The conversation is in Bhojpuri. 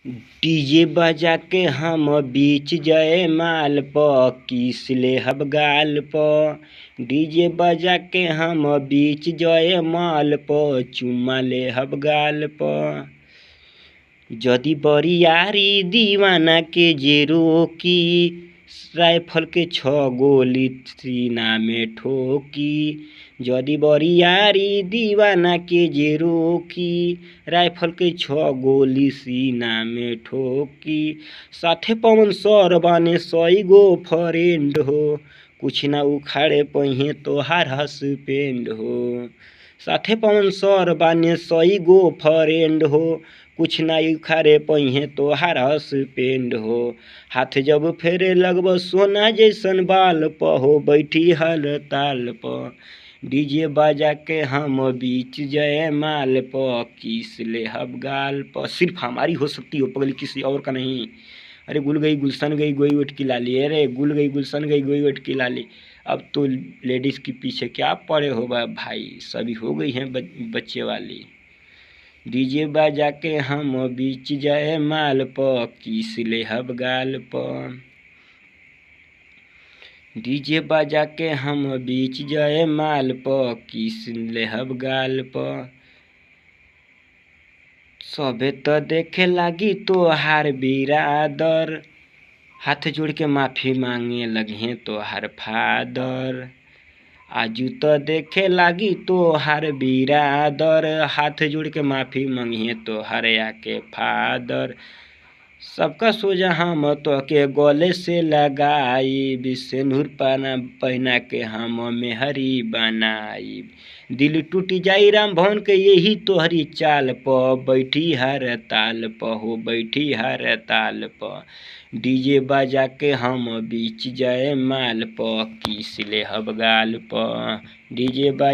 डीजे बजा के हम बीच जयमाल प किस लेहब गाल प। डीजे बजा के हम बीच जयमाल प चुम्मा लेहब गाल प। जदि बरियारी दीवाना के जे रोकी, राइफल के 6 गोली सीना में ठोकी। जदि बरियारी दीवाना के जे रोकी, राइफल के 6 गोली सीना में ठोकी। साथे पवन सर बाने 100 गो फ्रेंड हो, कुछ ना उखाड़े पहिए तोहार हस्बैंड हो। साथे पवन सर बाने 100 गो फ्रेंड हो, कुछ ना उखाड़े पहिए तोहार हस्बैंड हो। हाथ जब फेरे लगब सोना जैसन बाल प हो, बैठी हर ताल प। डीजे बजा के हम बीच जयमाल प किस लेहब गाल प। सिर्फ हमारी हो सकती हो पगली, किसी और का नहीं। अरे गुल गई गुलशन गई गोई उठ की लाली, अरे गुल गई गुलशन गई गोई उठ की लाली। अब तो लेडीज के पीछे क्या पड़े हो भाई, सभी हो गई हैं बच्चे वाली। डीजे बजा के हम बीच जयमाल प किस लेहब गाल प। डीजे बजा के हम बीच जयमाल प किस लेहब गाल प। सबे त देखे लागी तोहार बिरादर, हाथ जोड़ के माफी मांगे लगे तोहार फादर। आजू तो देखे लागी तोहार बिरादर, हाथ जोड़ के माफी मांगे तोहार आके फादर। सबका सोजा हम तो के गले से लगाई, सिंदूर पहना के हम मेहरी बनाई। दिल टूट जाई राम भवन के यही तोहरी चाल प, बैठी हर ताल प हो, बैठी हर ताल प। डीजे बजा के हम बीच जयमाल प किस लेहब गाल प। डीजे बजा